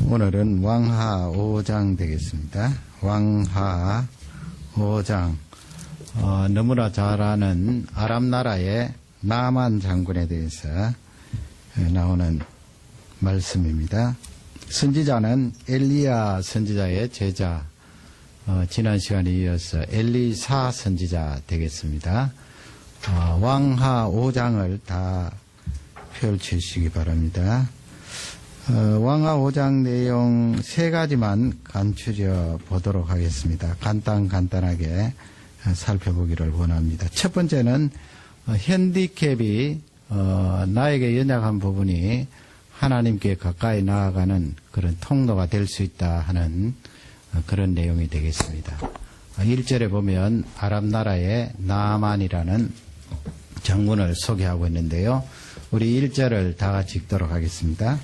오늘은 왕하 5장 되겠습니다. 왕하 5장. 너무나 잘 아는 아람 나라의 나만 장군에 대해서 나오는 말씀입니다. 선지자는 엘리야 선지자의 제자, 지난 시간에 이어서 엘리사 선지자 되겠습니다. 왕하 5장을 다 펼치시기 바랍니다. 왕하 5장 내용 세 가지만 간추려 보도록 하겠습니다. 간단하게 살펴보기를 원합니다. 첫 번째는 핸디캡이 나에게 연약한 부분이 하나님께 가까이 나아가는 그런 통로가 될 수 있다 하는 그런 내용이 되겠습니다. 1절에 보면 아람 나라의 나만이라는 장군을 소개하고 있는데요. 우리 1절을 다 같이 읽도록 하겠습니다.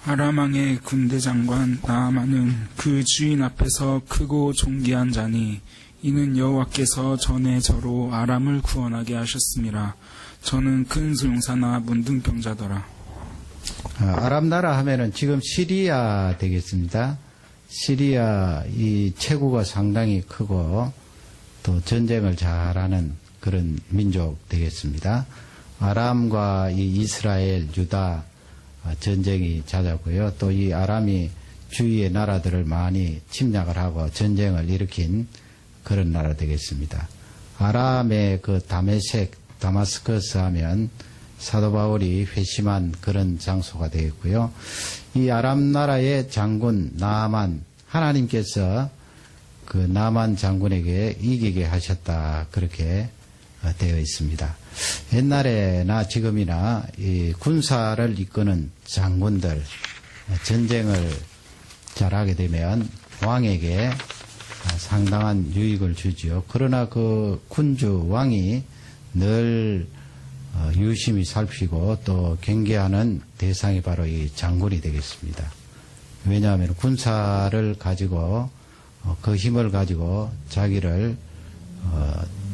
아람 왕의 군대 장관 나아만은 그 주인 앞에서 크고 존귀한 자니 이는 여호와께서 전에 저로 아람을 구원하게 하셨음이라. 저는 큰 소용사나 문둥병자더라. 아람 나라 하면은 지금 시리아 되겠습니다. 시리아 이 체구가 상당히 크고 또 전쟁을 잘하는 그런 민족 되겠습니다. 아람과 이 이스라엘, 유다 전쟁이 잦았고요. 또 이 아람이 주위의 나라들을 많이 침략을 하고 전쟁을 일으킨 그런 나라 되겠습니다. 아람의 그 다마스커스 하면 사도 바울이 회심한 그런 장소가 되겠고요. 이 아람 나라의 장군 나아만, 하나님께서 그 나아만 장군에게 이기게 하셨다, 그렇게 되어 있습니다. 옛날에나 지금이나 이 군사를 이끄는 장군들, 전쟁을 잘하게 되면 왕에게 상당한 유익을 주지요. 그러나 그 군주 왕이 늘 유심히 살피고 또 경계하는 대상이 바로 이 장군이 되겠습니다. 왜냐하면 군사를 가지고 그 힘을 가지고 자기를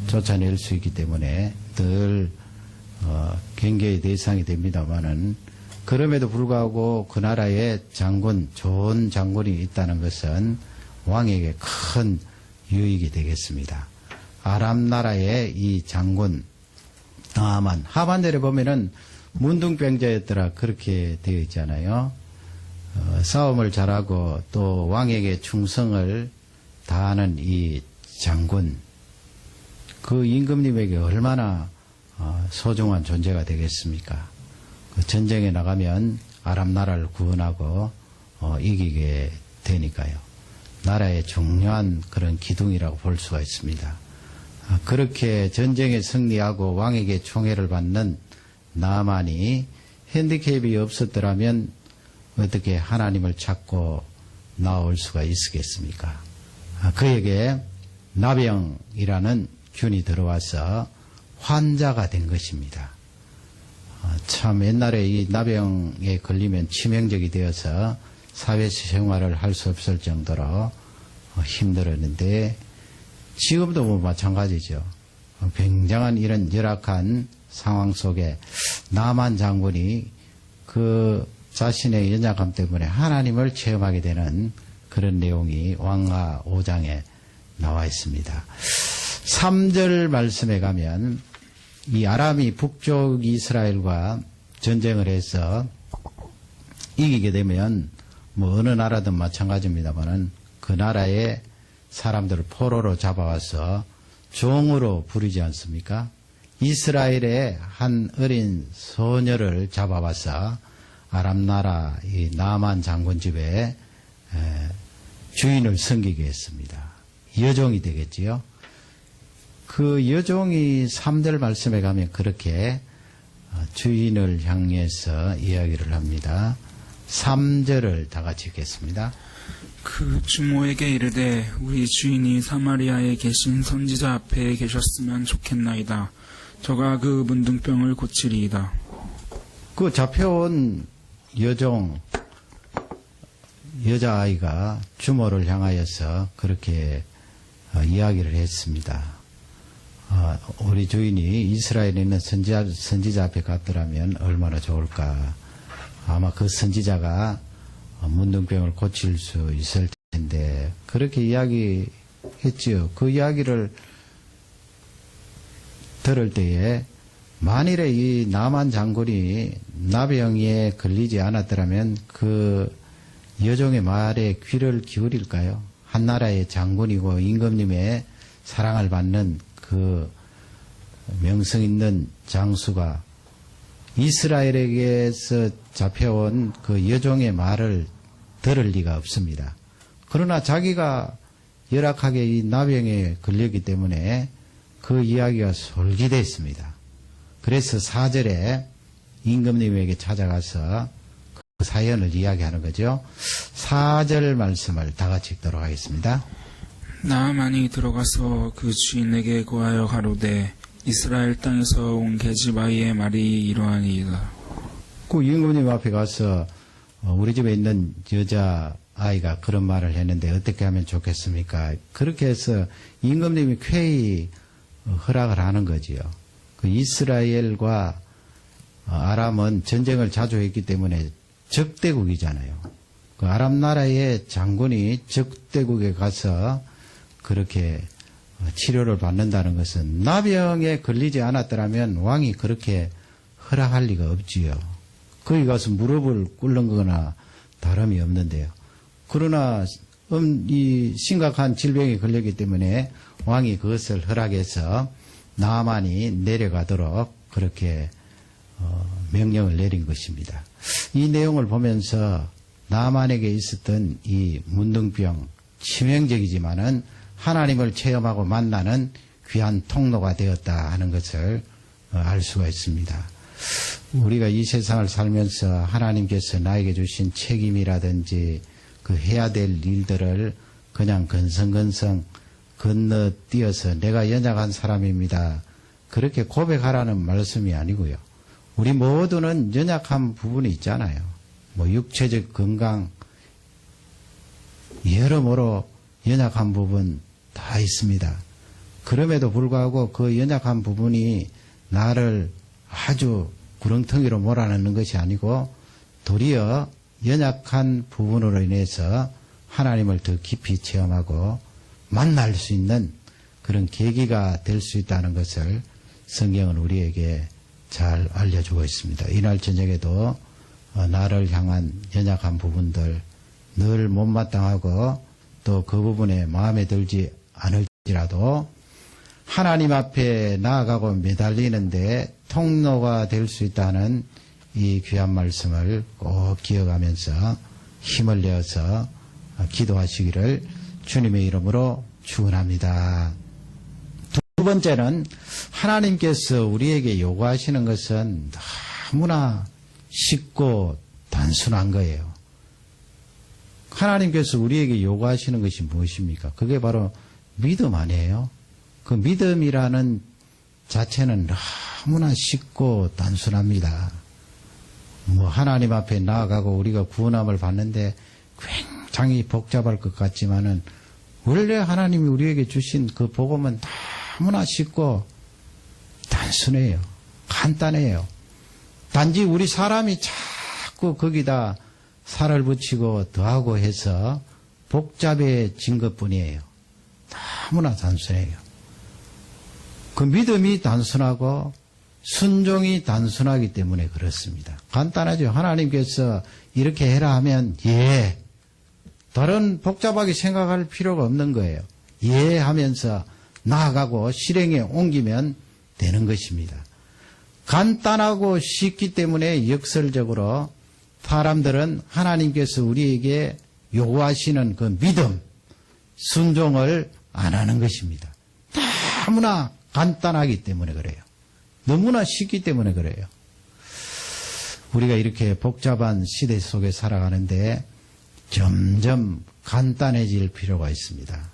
쫓아낼 수 있기 때문에 늘 경계의 대상이 됩니다마는, 그럼에도 불구하고 그 나라에 장군, 좋은 장군이 있다는 것은 왕에게 큰 유익이 되겠습니다. 아람 나라의 이 장군 나아만, 하반절에 보면은 문둥병자였더라, 그렇게 되어 있잖아요. 싸움을 잘하고 또 왕에게 충성을 다하는 이 장군, 그 임금님에게 얼마나 소중한 존재가 되겠습니까? 그 전쟁에 나가면 아람 나라를 구원하고 이기게 되니까요. 나라의 중요한 그런 기둥이라고 볼 수가 있습니다. 그렇게 전쟁에 승리하고 왕에게 총애를 받는 나아만이 핸디캡이 없었더라면 어떻게 하나님을 찾고 나올 수가 있었겠습니까? 그에게 나병이라는 균이 들어와서 환자가 된 것입니다. 참 옛날에 이 나병에 걸리면 치명적이 되어서 사회생활을 할 수 없을 정도로 힘들었는데, 지금도 뭐 마찬가지죠. 굉장한 이런 열악한 상황 속에 나아만 장군이 그 자신의 연약함 때문에 하나님을 체험하게 되는 그런 내용이 왕하 5장에 나와 있습니다. 3절 말씀에 가면 이 아람이 북쪽 이스라엘과 전쟁을 해서 이기게 되면 뭐 어느 나라든 마찬가지입니다만은 그 나라의 사람들을 포로로 잡아와서 종으로 부리지 않습니까? 이스라엘의 한 어린 소녀를 잡아와서 아람 나라 이 나아만 장군 집에 주인을 섬기게 했습니다. 여종이 되겠지요. 그 여종이 3절 말씀에 가면 그렇게 주인을 향해서 이야기를 합니다. 3절을 다 같이 읽겠습니다. 그 주모에게 이르되 우리 주인이 사마리아에 계신 선지자 앞에 계셨으면 좋겠나이다. 저가 그 문둥병을 고치리이다. 그 잡혀온 여종, 여자아이가 주모를 향하여서 그렇게 이야기를 했습니다. 우리 주인이 이스라엘에 있는 선지자 앞에 갔더라면 얼마나 좋을까. 아마 그 선지자가 문둥병을 고칠 수 있을 텐데 그렇게 이야기했지요. 그 이야기를 들을 때에 만일에 이 나만 장군이 나병에 걸리지 않았더라면 그 여종의 말에 귀를 기울일까요? 한나라의 장군이고 임금님의 사랑을 받는 그 명성 있는 장수가 이스라엘에게서 잡혀온 그 여종의 말을 들을 리가 없습니다. 그러나 자기가 열악하게 이 나병에 걸렸기 때문에 그 이야기가 솔깃했습니다. 그래서 4절에 임금님에게 찾아가서 그 사연을 이야기하는 거죠. 4절 말씀을 다 같이 읽도록 하겠습니다. 나아만이 들어가서 그 주인에게 고하여 가로되 이스라엘 땅에서 온 게지바이의 말이 이러하니이다. 그 임금님 앞에 가서 우리 집에 있는 여자아이가 그런 말을 했는데 어떻게 하면 좋겠습니까? 그렇게 해서 임금님이 쾌히 허락을 하는 거지요. 그 이스라엘과 아람은 전쟁을 자주 했기 때문에 적대국이잖아요. 그 아람 나라의 장군이 적대국에 가서 그렇게 치료를 받는다는 것은 나병에 걸리지 않았더라면 왕이 그렇게 허락할 리가 없지요. 거기 가서 무릎을 꿇는 거나 다름이 없는데요. 그러나 이 심각한 질병에 걸렸기 때문에 왕이 그것을 허락해서 나아만이 내려가도록 그렇게 명령을 내린 것입니다. 이 내용을 보면서 나아만에게 있었던 이 문둥병 치명적이지만은 하나님을 체험하고 만나는 귀한 통로가 되었다 하는 것을 알 수가 있습니다. 우리가 이 세상을 살면서 하나님께서 나에게 주신 책임이라든지 그 해야 될 일들을 그냥 건성건성 건너뛰어서 내가 연약한 사람입니다. 그렇게 고백하라는 말씀이 아니고요. 우리 모두는 연약한 부분이 있잖아요. 뭐 육체적 건강, 여러모로 연약한 부분 다 있습니다. 그럼에도 불구하고 그 연약한 부분이 나를 아주 구렁텅이로 몰아넣는 것이 아니고 도리어 연약한 부분으로 인해서 하나님을 더 깊이 체험하고 만날 수 있는 그런 계기가 될 수 있다는 것을 성경은 우리에게 잘 알려주고 있습니다. 이날 저녁에도 나를 향한 연약한 부분들 늘 못마땅하고 또 그 부분에 마음에 들지 않을지라도 하나님 앞에 나아가고 매달리는데 통로가 될 수 있다는 이 귀한 말씀을 꼭 기억하면서 힘을 내어서 기도하시기를 주님의 이름으로 축원합니다. 두 번째는 하나님께서 우리에게 요구하시는 것은 너무나 쉽고 단순한 거예요. 하나님께서 우리에게 요구하시는 것이 무엇입니까? 그게 바로 믿음 아니에요? 그 믿음이라는 자체는 너무나 쉽고 단순합니다. 뭐 하나님 앞에 나아가고 우리가 구원함을 받는데 굉장히 복잡할 것 같지만은 원래 하나님이 우리에게 주신 그 복음은 너무나 쉽고 단순해요. 간단해요. 단지 우리 사람이 자꾸 거기다 살을 붙이고 더하고 해서 복잡해진 것뿐이에요. 너무나 단순해요. 그 믿음이 단순하고 순종이 단순하기 때문에 그렇습니다. 간단하죠. 하나님께서 이렇게 해라 하면 예. 다른 복잡하게 생각할 필요가 없는 거예요. 예 하면서 나아가고 실행에 옮기면 되는 것입니다. 간단하고 쉽기 때문에 역설적으로 사람들은 하나님께서 우리에게 요구하시는 그 믿음, 순종을 안 하는 것입니다. 너무나 간단하기 때문에 그래요. 너무나 쉽기 때문에 그래요. 우리가 이렇게 복잡한 시대 속에 살아가는데 점점 간단해질 필요가 있습니다.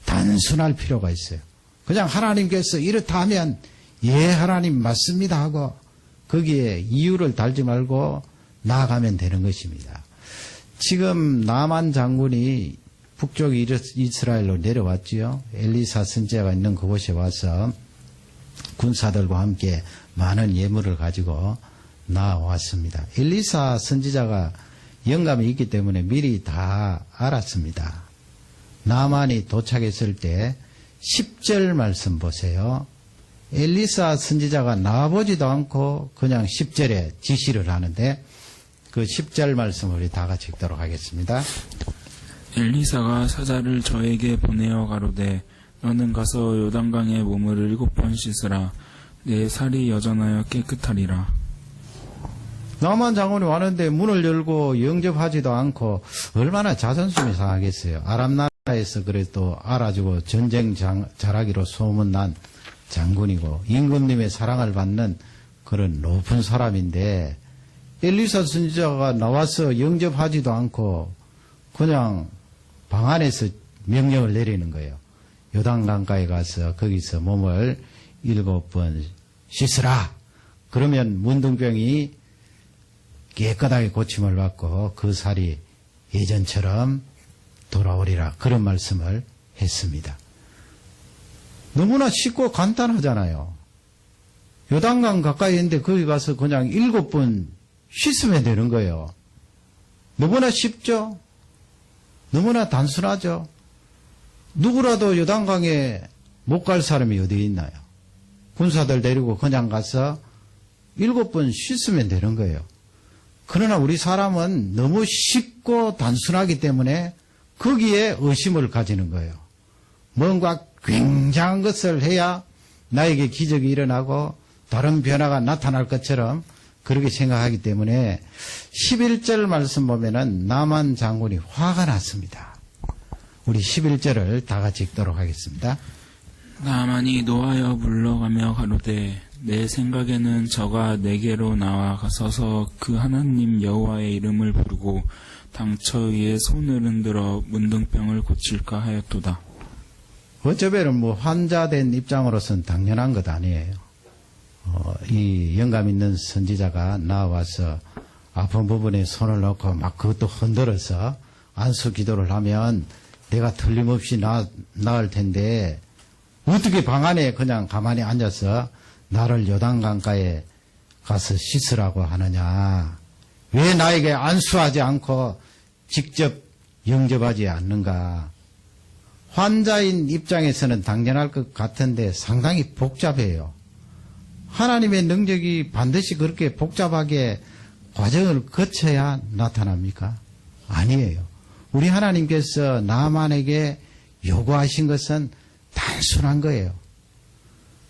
단순할 필요가 있어요. 그냥 하나님께서 이렇다 하면 예 하나님 맞습니다 하고 거기에 이유를 달지 말고 나아가면 되는 것입니다. 지금 나만 장군이 북쪽 이스라엘로 내려왔지요. 엘리사 선지자가 있는 그곳에 와서 군사들과 함께 많은 예물을 가지고 나왔습니다. 엘리사 선지자가 영감이 있기 때문에 미리 다 알았습니다. 나만이 도착했을 때 10절 말씀 보세요. 엘리사 선지자가 나와보지도 않고 그냥 10절에 지시를 하는데 그 10절 말씀을 우리 다 같이 읽도록 하겠습니다. 엘리사가 사자를 저에게 보내어 가로되 너는 가서 요단강에 몸을 7번 씻으라. 내 살이 여전하여 깨끗하리라. 나만 장군이 왔는데 문을 열고 영접하지도 않고 얼마나 자존심이 상하겠어요. 아람 나라에서 그래도 알아주고 전쟁 잘하기로 소문난 장군이고 임금님의 사랑을 받는 그런 높은 사람인데 엘리사 선지자가 나와서 영접하지도 않고 그냥 방 안에서 명령을 내리는 거예요. 요단강가에 가서 거기서 몸을 7번 씻으라. 그러면 문둥병이 깨끗하게 고침을 받고 그 살이 예전처럼 돌아오리라. 그런 말씀을 했습니다. 너무나 쉽고 간단하잖아요. 요단강 가까이 있는데 거기 가서 그냥 7번 씻으면 되는 거예요. 너무나 쉽죠? 너무나 단순하죠? 누구라도 요단강에 못 갈 사람이 어디 있나요? 군사들 데리고 그냥 가서 7번 씻으면 되는 거예요. 그러나 우리 사람은 너무 쉽고 단순하기 때문에 거기에 의심을 가지는 거예요. 뭔가 굉장한 것을 해야 나에게 기적이 일어나고 다른 변화가 나타날 것처럼 그렇게 생각하기 때문에 11절 말씀 보면은 나만 장군이 화가 났습니다. 우리 11절을 다 같이 읽도록 하겠습니다. 나만이 노하여 물러가며 가로되 내 생각에는 저가 내게로 나와 서서 그 하나님 여호와의 이름을 부르고 당처 위에 손을 흔들어 문둥병을 고칠까 하였도다. 어쩌면 뭐 환자된 입장으로서는 당연한 것 아니에요. 이 영감 있는 선지자가 나와서 아픈 부분에 손을 넣고 막 그것도 흔들어서 안수 기도를 하면 내가 틀림없이 나을 텐데 어떻게 방 안에 그냥 가만히 앉아서 나를 요단강가에 가서 씻으라고 하느냐. 왜 나에게 안수하지 않고 직접 영접하지 않는가. 환자인 입장에서는 당연할 것 같은데 상당히 복잡해요. 하나님의 능력이 반드시 그렇게 복잡하게 과정을 거쳐야 나타납니까? 아니에요. 우리 하나님께서 나만에게 요구하신 것은 단순한 거예요.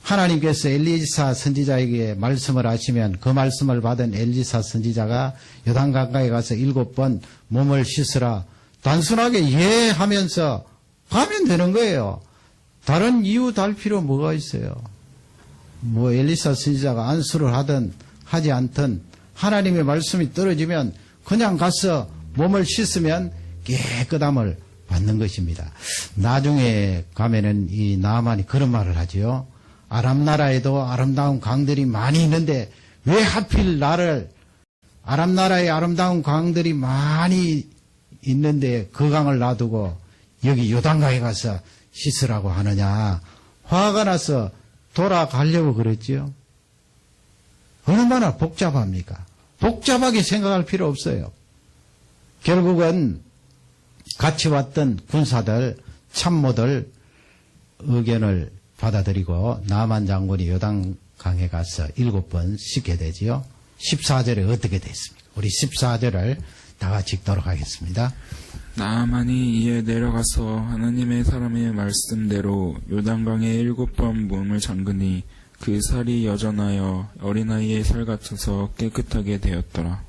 하나님께서 엘리사 선지자에게 말씀을 하시면 그 말씀을 받은 엘리사 선지자가 요단강가에 가서 7번 몸을 씻으라. 단순하게 예 하면서 가면 되는 거예요. 다른 이유 달 필요 뭐가 있어요. 뭐 엘리사 선지자가 안수를 하든 하지 않든 하나님의 말씀이 떨어지면 그냥 가서 몸을 씻으면 깨끗함을 받는 것입니다. 나중에 가면은 이 나만이 그런 말을 하지요. 아람 나라에도 아름다운 강들이 많이 있는데 왜 하필 나를 아람 나라에 아름다운 강들이 많이 있는데 그 강을 놔두고 여기 요단강에 가서 씻으라고 하느냐. 화가 나서 돌아가려고 그랬지요. 얼마나 복잡합니까? 복잡하게 생각할 필요 없어요. 결국은 같이 왔던 군사들, 참모들 의견을 받아들이고 나만 장군이 요단강에 가서 7번 씻게 되지요. 14절에 어떻게 됐습니까? 우리 14절을 다 같이 읽도록 하겠습니다. 나만이 이에 내려가서 하나님의 사람의 말씀대로 요단강에 7번 몸을 잠그니 그 살이 여전하여 어린아이의 살 같아서 깨끗하게 되었더라.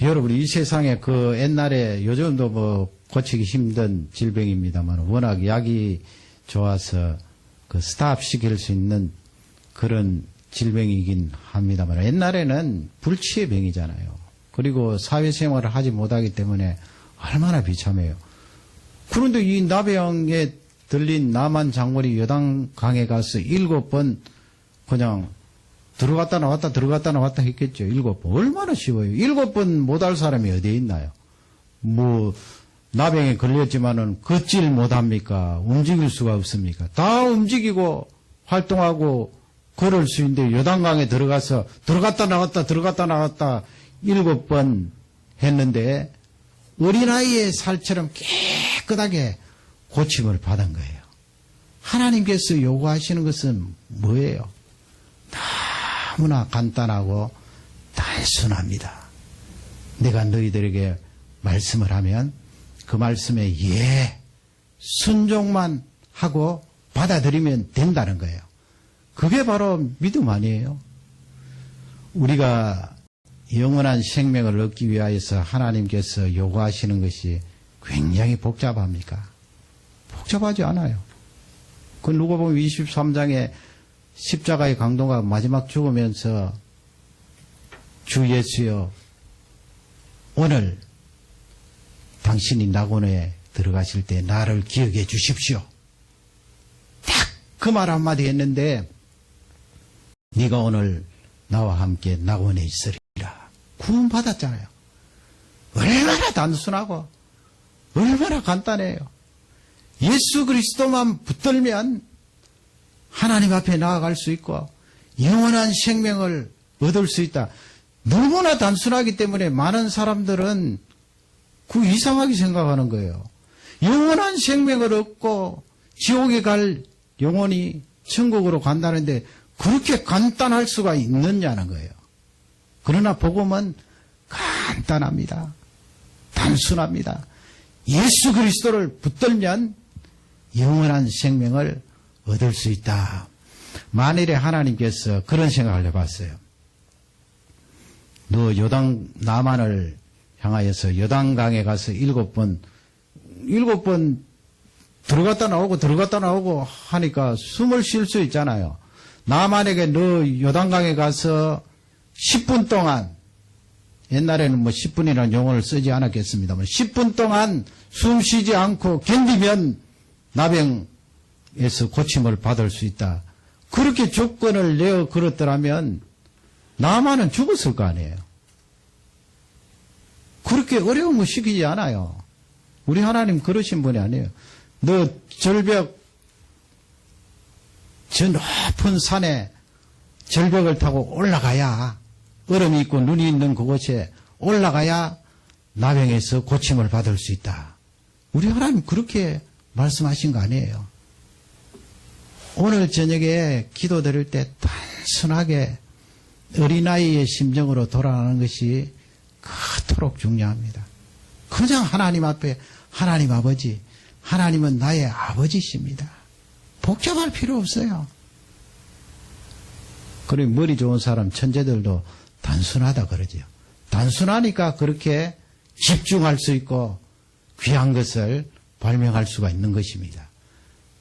여러분, 이 세상에 그 옛날에 요즘도 뭐 고치기 힘든 질병입니다만 워낙 약이 좋아서 그 스탑 시킬 수 있는 그런 질병이긴 합니다만 옛날에는 불치의 병이잖아요. 그리고 사회생활을 하지 못하기 때문에 얼마나 비참해요. 그런데 이 나병에 들린 나만 장군이 요단강에 가서 7번 그냥 들어갔다 나왔다 들어갔다 나왔다 했겠죠. 7번. 얼마나 쉬워요. 7번 못할 사람이 어디에 있나요? 뭐 나병에 걸렸지만은 걷질 못합니까? 움직일 수가 없습니까? 다 움직이고 활동하고 걸을 수 있는데 요단강에 들어가서 들어갔다 나왔다 들어갔다 나왔다 7번 했는데 어린아이의 살처럼 깨끗하게 고침을 받은 거예요. 하나님께서 요구하시는 것은 뭐예요? 너무나 간단하고 단순합니다. 내가 너희들에게 말씀을 하면 그 말씀에 예, 순종만 하고 받아들이면 된다는 거예요. 그게 바로 믿음 아니에요? 우리가 영원한 생명을 얻기 위하여서 하나님께서 요구하시는 것이 굉장히 복잡합니까? 복잡하지 않아요. 그 누가복음 23장에 십자가의 강도가 마지막 죽으면서 주 예수여 오늘 당신이 낙원에 들어가실 때 나를 기억해 주십시오. 딱 그 말 한마디 했는데 네가 오늘 나와 함께 낙원에 있으리라. 구원받았잖아요. 얼마나 단순하고 얼마나 간단해요. 예수 그리스도만 붙들면 하나님 앞에 나아갈 수 있고 영원한 생명을 얻을 수 있다. 너무나 단순하기 때문에 많은 사람들은 그 이상하게 생각하는 거예요. 영원한 생명을 얻고 지옥에 갈 영혼이 천국으로 간다는데 그렇게 간단할 수가 있느냐는 거예요. 그러나 복음은 간단합니다. 단순합니다. 예수 그리스도를 붙들면 영원한 생명을 얻을 수 있다. 만일에 하나님께서 그런 생각을 해봤어요. 너 요단 나만을 향하여서 요단강에 가서 7번 들어갔다 나오고 하니까 숨을 쉴 수 있잖아요. 나만에게 너 요단강에 가서 10분 동안, 옛날에는 뭐 10분이라는 용어를 쓰지 않았겠습니다만 10분 동안 숨 쉬지 않고 견디면 나병에서 고침을 받을 수 있다. 그렇게 조건을 내어 걸었더라면 나만은 죽었을 거 아니에요. 그렇게 어려운 거 시키지 않아요. 우리 하나님 그러신 분이 아니에요. 너 절벽, 저 높은 산에 절벽을 타고 올라가야, 얼음이 있고 눈이 있는 그곳에 올라가야 나병에서 고침을 받을 수 있다. 우리 하나님 그렇게 말씀하신 거 아니에요. 오늘 저녁에 기도 드릴 때 단순하게 어린아이의 심정으로 돌아가는 것이 그토록 중요합니다. 그냥 하나님 앞에 하나님 아버지, 하나님은 나의 아버지십니다. 복잡할 필요 없어요. 그리고 머리 좋은 사람 천재들도 단순하다 그러죠. 단순하니까 그렇게 집중할 수 있고 귀한 것을 발명할 수가 있는 것입니다.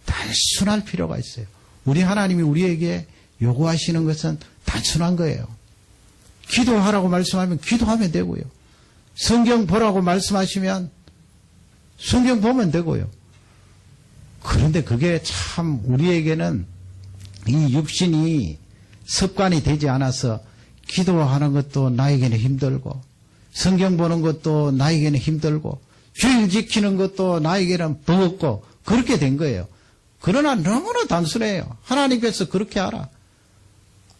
단순할 필요가 있어요. 우리 하나님이 우리에게 요구하시는 것은 단순한 거예요. 기도하라고 말씀하면 기도하면 되고요. 성경 보라고 말씀하시면 성경 보면 되고요. 그런데 그게 참 우리에게는 이 육신이 습관이 되지 않아서 기도하는 것도 나에게는 힘들고 성경 보는 것도 나에게는 힘들고 주일 지키는 것도 나에게는 버겁고 그렇게 된 거예요. 그러나 너무나 단순해요. 하나님께서 그렇게 하라.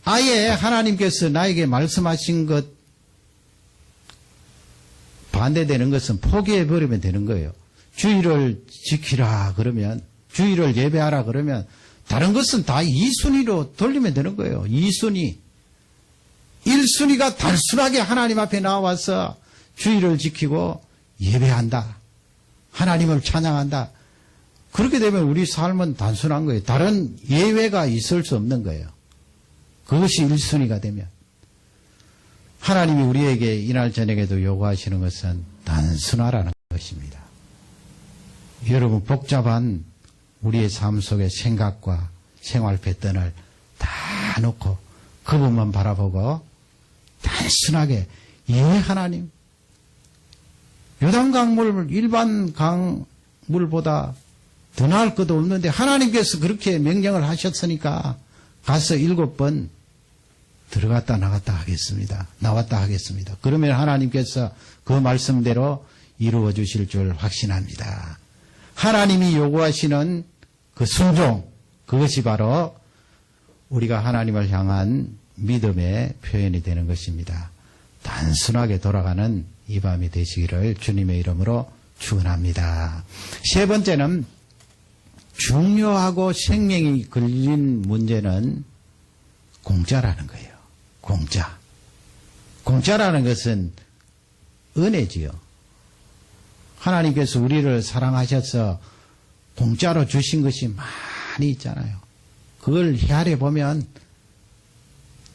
아예 하나님께서 나에게 말씀하신 것 반대되는 것은 포기해버리면 되는 거예요. 주일을 지키라 그러면, 주일을 예배하라 그러면 다른 것은 다 2순위로 돌리면 되는 거예요. 2순위. 1순위가 단순하게 하나님 앞에 나와서 주일을 지키고 예배한다. 하나님을 찬양한다. 그렇게 되면 우리 삶은 단순한 거예요. 다른 예외가 있을 수 없는 거예요. 그것이 1순위가 되면. 하나님이 우리에게 이날 저녁에도 요구하시는 것은 단순하라는 것입니다. 여러분 복잡한 우리의 삶 속의 생각과 생활 패턴을 다 놓고 그분만 바라보고 단순하게 예 하나님 요단강물 일반 강물보다 더 나을 것도 없는데 하나님께서 그렇게 명령을 하셨으니까 가서 7번 들어갔다 나갔다 하겠습니다. 나왔다 하겠습니다. 그러면 하나님께서 그 말씀대로 이루어 주실 줄 확신합니다. 하나님이 요구하시는 그 순종, 그것이 바로 우리가 하나님을 향한 믿음의 표현이 되는 것입니다. 단순하게 돌아가는 이 밤이 되시기를 주님의 이름으로 축원합니다. 세 번째는 중요하고 생명이 걸린 문제는 공짜라는 거예요. 공짜. 공짜라는 것은 은혜지요. 하나님께서 우리를 사랑하셔서 공짜로 주신 것이 많이 있잖아요. 그걸 헤아려 보면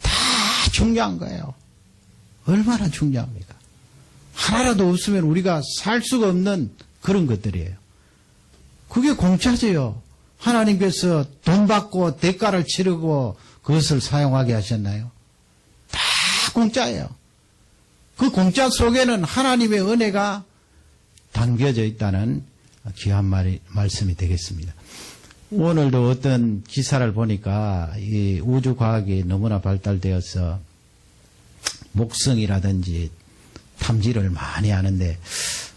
다 중요한 거예요. 얼마나 중요합니까? 하나라도 없으면 우리가 살 수가 없는 그런 것들이에요. 그게 공짜지요. 하나님께서 돈 받고 대가를 치르고 그것을 사용하게 하셨나요? 다 공짜예요. 그 공짜 속에는 하나님의 은혜가 담겨져 있다는 귀한 말씀이 되겠습니다. 오늘도 어떤 기사를 보니까 이 우주과학이 너무나 발달되어서 목성이라든지 탐지를 많이 하는데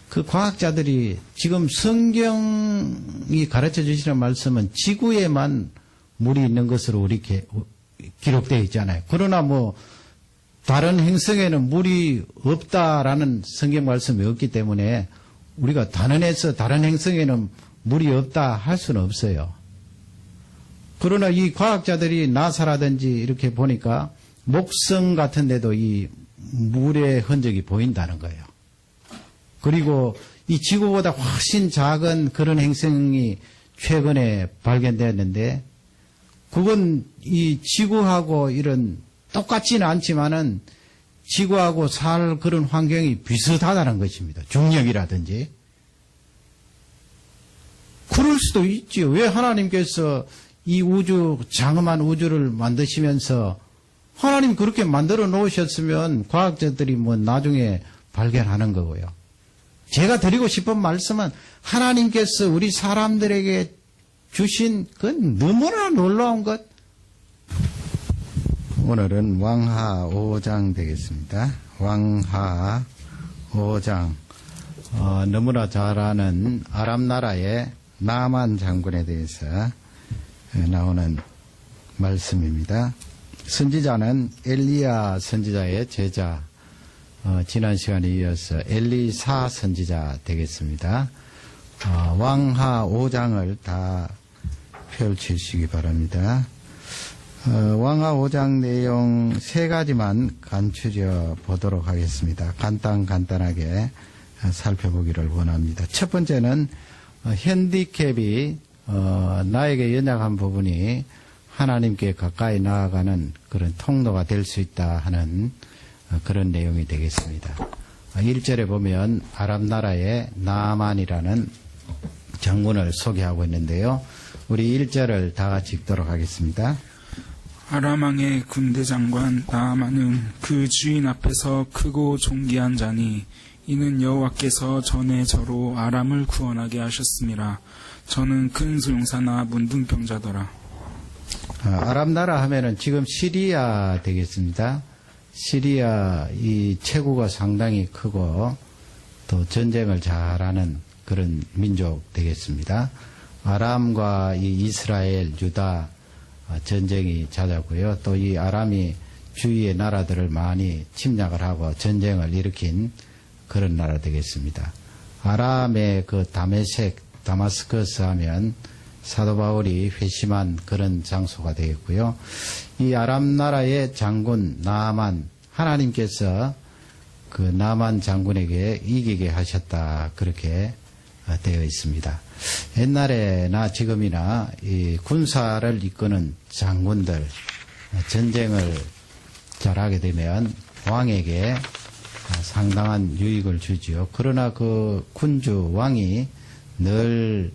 그 과학자들이 지금 성경이 가르쳐 주시는 말씀은 지구에만 물이 있는 것으로 이렇게 기록되어 있잖아요. 그러나 뭐 다른 행성에는 물이 없다라는 성경 말씀이 없기 때문에 우리가 단언해서 다른 행성에는 물이 없다 할 수는 없어요. 그러나 이 과학자들이 나사라든지 이렇게 보니까 목성 같은 데도 이 물의 흔적이 보인다는 거예요. 그리고 이 지구보다 훨씬 작은 그런 행성이 최근에 발견되었는데 그건 이 지구하고 이런 똑같지는 않지만은 지구하고 살 그런 환경이 비슷하다는 것입니다. 중력이라든지. 그럴 수도 있지요. 왜 하나님께서 이 우주, 장엄한 우주를 만드시면서 하나님 그렇게 만들어 놓으셨으면 과학자들이 뭐 나중에 발견하는 거고요. 제가 드리고 싶은 말씀은 하나님께서 우리 사람들에게 주신 그 너무나 놀라운 것. 오늘은 왕하 5장 되겠습니다. 왕하 5장. 너무나 잘 아는 아람 나라의 나만 장군에 대해서 나오는 말씀입니다. 선지자는 엘리야 선지자의 제자, 지난 시간에 이어서 엘리사 선지자 되겠습니다. 왕하 5장을 다 펼치시기 바랍니다. 왕하 5장 내용 세 가지만 간추려 보도록 하겠습니다. 간단하게 살펴보기를 원합니다. 첫 번째는 핸디캡이 나에게 연약한 부분이 하나님께 가까이 나아가는 그런 통로가 될 수 있다 하는 그런 내용이 되겠습니다. 1절에 보면 아람 나라의 나만이라는 장군을 소개하고 있는데요. 우리 1절을 다 같이 읽도록 하겠습니다. 아람 왕의 군대 장관 나아만은 그 주인 앞에서 크고 존귀한 자니 이는 여호와께서 전에 저로 아람을 구원하게 하셨음이라. 저는 큰 소용사나 문둥병자더라. 아람 나라 하면은 지금 시리아 되겠습니다. 시리아 이 체구가 상당히 크고 또 전쟁을 잘하는 그런 민족 되겠습니다. 아람과 이 이스라엘, 유다 전쟁이 잦았고요. 또 이 아람이 주위의 나라들을 많이 침략을 하고 전쟁을 일으킨 그런 나라 되겠습니다. 아람의 그 다마스커스 하면 사도 바울이 회심한 그런 장소가 되겠고요. 이 아람 나라의 장군 나아만, 하나님께서 그 나아만 장군에게 이기게 하셨다 그렇게 되어 있습니다. 옛날에나 지금이나 이 군사를 이끄는 장군들 전쟁을 잘하게 되면 왕에게 상당한 유익을 주지요. 그러나 그 군주 왕이 늘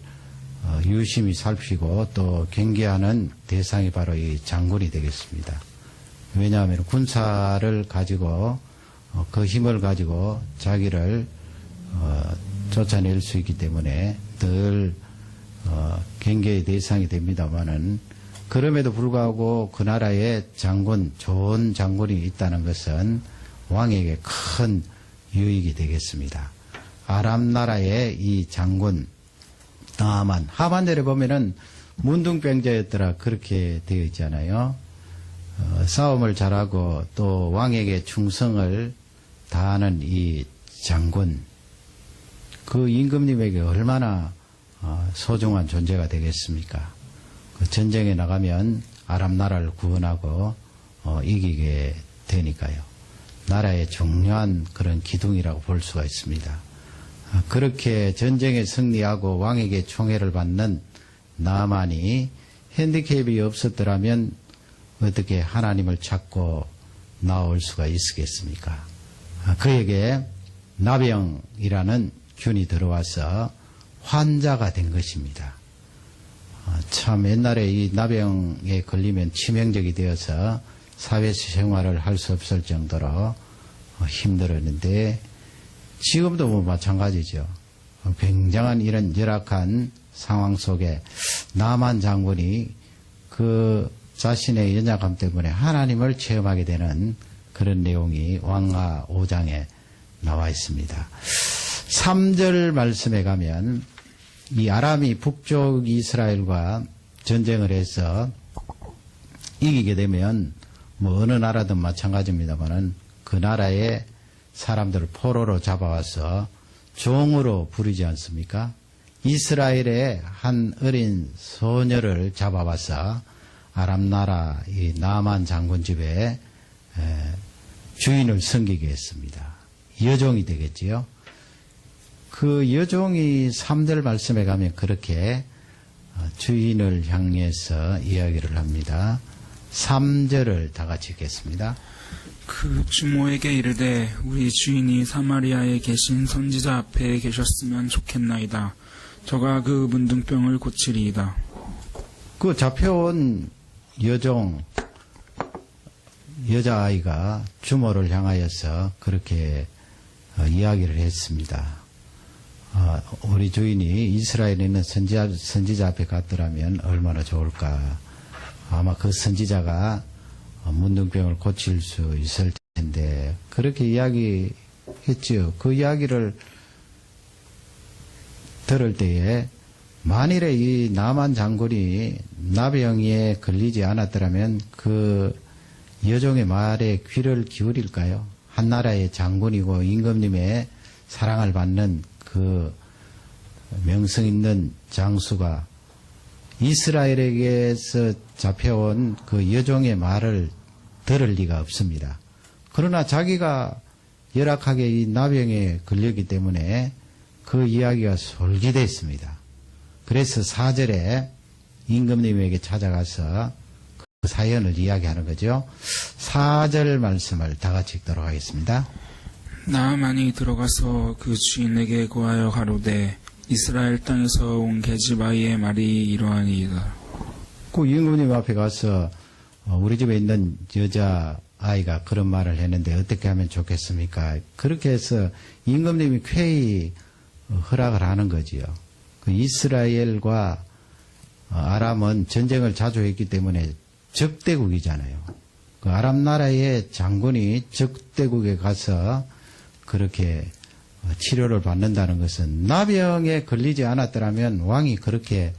유심히 살피고 또 경계하는 대상이 바로 이 장군이 되겠습니다. 왜냐하면 군사를 가지고 그 힘을 가지고 자기를 쫓아낼 수 있기 때문에 늘 경계의 대상이 됩니다마는 그럼에도 불구하고 그 나라에 장군, 좋은 장군이 있다는 것은 왕에게 큰 유익이 되겠습니다. 아람 나라의 이 장군 나아만, 하반절에 보면은 문둥병자였더라 그렇게 되어 있잖아요. 싸움을 잘하고 또 왕에게 충성을 다하는 이 장군, 그 임금님에게 얼마나 소중한 존재가 되겠습니까? 그 전쟁에 나가면 아람 나라를 구원하고 이기게 되니까요. 나라의 중요한 그런 기둥이라고 볼 수가 있습니다. 그렇게 전쟁에 승리하고 왕에게 총애를 받는 나만이 핸디캡이 없었더라면 어떻게 하나님을 찾고 나올 수가 있었겠습니까? 그에게 나병이라는 균이 들어와서 환자가 된 것입니다. 참 옛날에 이 나병에 걸리면 치명적이 되어서 사회생활을 할 수 없을 정도로 힘들었는데 지금도 뭐 마찬가지죠. 굉장한 이런 열악한 상황 속에 나만 장군이 그 자신의 연약함 때문에 하나님을 체험하게 되는 그런 내용이 왕하 5장에 나와 있습니다. 3절 말씀에 가면 이 아람이 북쪽 이스라엘과 전쟁을 해서 이기게 되면 뭐 어느 나라든 마찬가지입니다만은 그 나라의 사람들을 포로로 잡아와서 종으로 부르지 않습니까? 이스라엘의 한 어린 소녀를 잡아와서 아람 나라 이 나만 장군 집에 주인을 섬기게 했습니다. 여종이 되겠지요. 그 여종이 3절 말씀에 가면 그렇게 주인을 향해서 이야기를 합니다. 3절을 다 같이 읽겠습니다. 그 주모에게 이르되 우리 주인이 사마리아에 계신 선지자 앞에 계셨으면 좋겠나이다. 저가 그 문둥병을 고치리이다. 그 잡혀온 여종, 여자아이가 주모를 향하여서 그렇게 이야기를 했습니다. 우리 주인이 이스라엘에 있는 선지자 앞에 갔더라면 얼마나 좋을까. 아마 그 선지자가 문둥병을 고칠 수 있을 텐데 그렇게 이야기했죠. 그 이야기를 들을 때에 만일에 이 나만 장군이 나병에 걸리지 않았더라면 그 여종의 말에 귀를 기울일까요? 한 나라의 장군이고 임금님의 사랑을 받는 그 명성 있는 장수가 이스라엘에게서 잡혀온 그 여종의 말을 들을 리가 없습니다. 그러나 자기가 열악하게 이 나병에 걸렸기 때문에 그 이야기가 솔깃했습니다. 그래서 4절에 임금님에게 찾아가서 그 사연을 이야기하는 거죠. 4절 말씀을 다 같이 읽도록 하겠습니다. 나아만이 들어가서 그 주인에게 고하여 가로되 이스라엘 땅에서 온 게즈바이의 말이 이러하니이다. 그 임금님 앞에 가서 우리 집에 있는 여자 아이가 그런 말을 했는데 어떻게 하면 좋겠습니까? 그렇게 해서 임금님이 쾌히 허락을 하는 거지요. 그 이스라엘과 아람은 전쟁을 자주 했기 때문에 적대국이잖아요. 그 아람 나라의 장군이 적대국에 가서 그렇게 치료를 받는다는 것은 나병에 걸리지 않았더라면 왕이 그렇게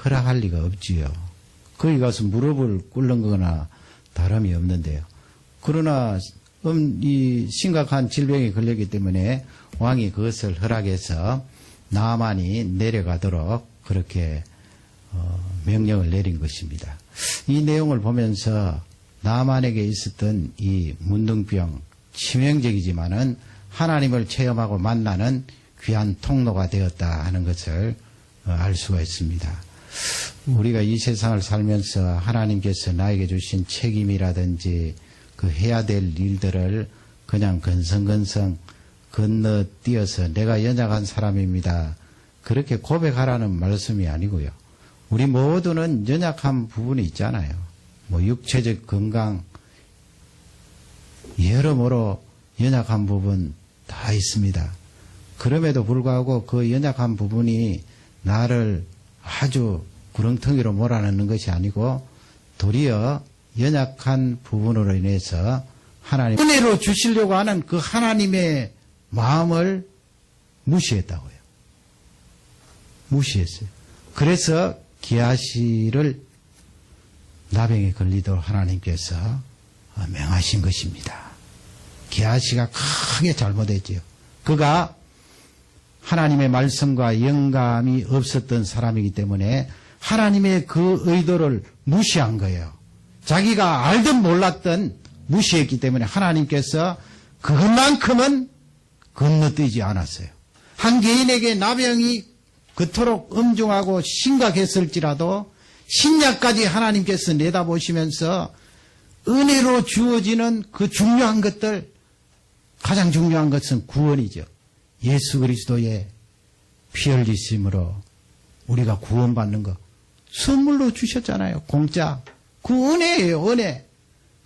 허락할 리가 없지요. 거기 가서 무릎을 꿇는 거나 다름이 없는데요. 그러나 이 심각한 질병에 걸렸기 때문에 왕이 그것을 허락해서 나만이 내려가도록 그렇게 명령을 내린 것입니다. 이 내용을 보면서 나만에게 있었던 이 문둥병 치명적이지만은 하나님을 체험하고 만나는 귀한 통로가 되었다 하는 것을 알 수가 있습니다. 우리가 이 세상을 살면서 하나님께서 나에게 주신 책임이라든지 그 해야 될 일들을 그냥 건성건성 건너뛰어서 내가 연약한 사람입니다. 그렇게 고백하라는 말씀이 아니고요. 우리 모두는 연약한 부분이 있잖아요. 뭐 육체적 건강, 여러모로 연약한 부분 다 있습니다. 그럼에도 불구하고 그 연약한 부분이 나를 아주 구렁텅이로 몰아넣는 것이 아니고 도리어 연약한 부분으로 인해서 하나님 은혜로 주시려고 하는 그 하나님의 마음을 무시했다고요. 무시했어요. 그래서 기하시를 나병에 걸리도록 하나님께서 명하신 것입니다. 기하시가 크게 잘못했지요. 그가 하나님의 말씀과 영감이 없었던 사람이기 때문에 하나님의 그 의도를 무시한 거예요. 자기가 알든 몰랐든 무시했기 때문에 하나님께서 그것만큼은 건너뛰지 않았어요. 한 개인에게 나병이 그토록 엄중하고 심각했을지라도 신약까지 하나님께서 내다보시면서 은혜로 주어지는 그 중요한 것들, 가장 중요한 것은 구원이죠. 예수 그리스도의 피 흘리심으로 우리가 구원받는 것 선물로 주셨잖아요. 공짜. 그 은혜예요. 은혜.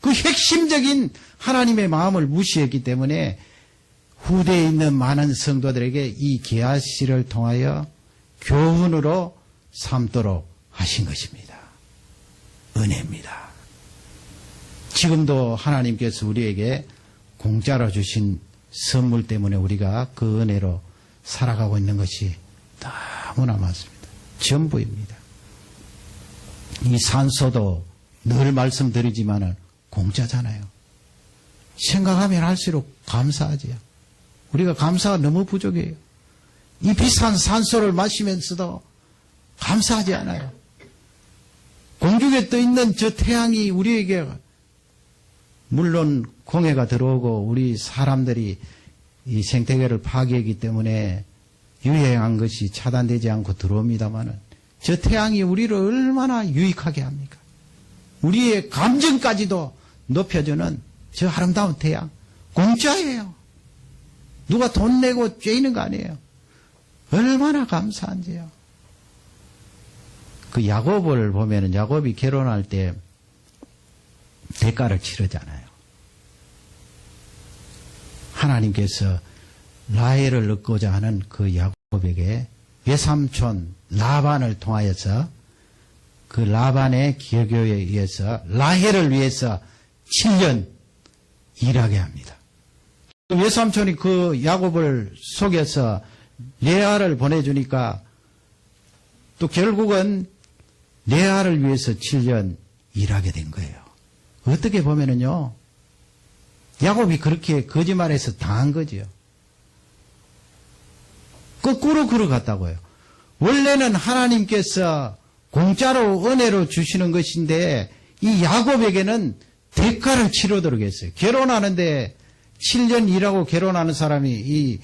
그 핵심적인 하나님의 마음을 무시했기 때문에 후대에 있는 많은 성도들에게 이 계하시를 통하여 교훈으로 삼도록 하신 것입니다. 은혜입니다. 지금도 하나님께서 우리에게 공짜로 주신 선물 때문에 우리가 그 은혜로 살아가고 있는 것이 너무나 많습니다. 전부입니다. 이 산소도 늘 말씀드리지만은 공짜잖아요. 생각하면 할수록 감사하지요. 우리가 감사가 너무 부족해요. 이 비싼 산소를 마시면서도 감사하지 않아요. 공중에 떠 있는 저 태양이 우리에게 물론 공해가 들어오고 우리 사람들이 이 생태계를 파괴하기 때문에 유해한 것이 차단되지 않고 들어옵니다마는 저 태양이 우리를 얼마나 유익하게 합니까? 우리의 감정까지도 높여주는 저 아름다운 태양 공짜예요. 누가 돈 내고 쬐이는 거 아니에요. 얼마나 감사한지요. 그 야곱을 보면은 야곱이 결혼할 때 대가를 치르잖아요. 하나님께서 라헬을 얻고자 하는 그 야곱에게 외삼촌 라반을 통하여서 그 라반의 기교에 의해서 라헬을 위해서 7년 일하게 합니다. 외삼촌이 그 야곱을 속여서 레아를 보내주니까 또 결국은 레아를 위해서 7년 일하게 된 거예요. 어떻게 보면은요, 야곱이 그렇게 거짓말해서 당한 거지요. 거꾸로 걸어갔다고요. 원래는 하나님께서 공짜로 은혜로 주시는 것인데 이 야곱에게는 대가를 치르도록 했어요. 결혼하는데 7년 일하고 결혼하는 사람이 이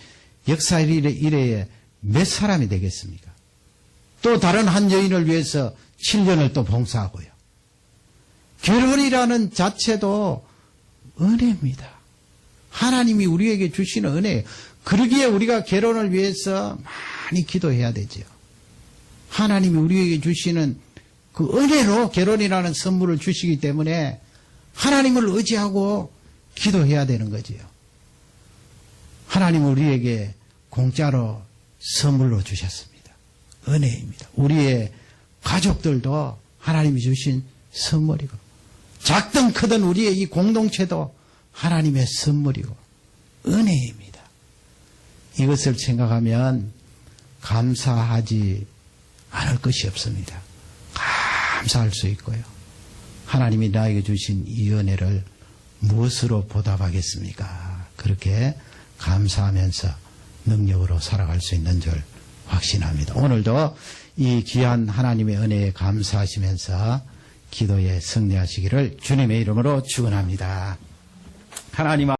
역사 이래에 몇 사람이 되겠습니까? 또 다른 한 여인을 위해서 7년을 또 봉사하고요. 결혼이라는 자체도 은혜입니다. 하나님이 우리에게 주시는 은혜예요. 그러기에 우리가 결혼을 위해서 많이 기도해야 되죠. 하나님이 우리에게 주시는 그 은혜로 결혼이라는 선물을 주시기 때문에 하나님을 의지하고 기도해야 되는 거지요. 하나님은 우리에게 공짜로 선물로 주셨습니다. 은혜입니다. 우리의 가족들도 하나님이 주신 선물이고 작든 크든 우리의 이 공동체도 하나님의 선물이고 은혜입니다. 이것을 생각하면 감사하지 않을 것이 없습니다. 감사할 수 있고요. 하나님이 나에게 주신 이 은혜를 무엇으로 보답하겠습니까? 그렇게 감사하면서 능력으로 살아갈 수 있는 줄 확신합니다. 오늘도 이 귀한 하나님의 은혜에 감사하시면서 기도에 승리하시기를 주님의 이름으로 축원합니다. 하나님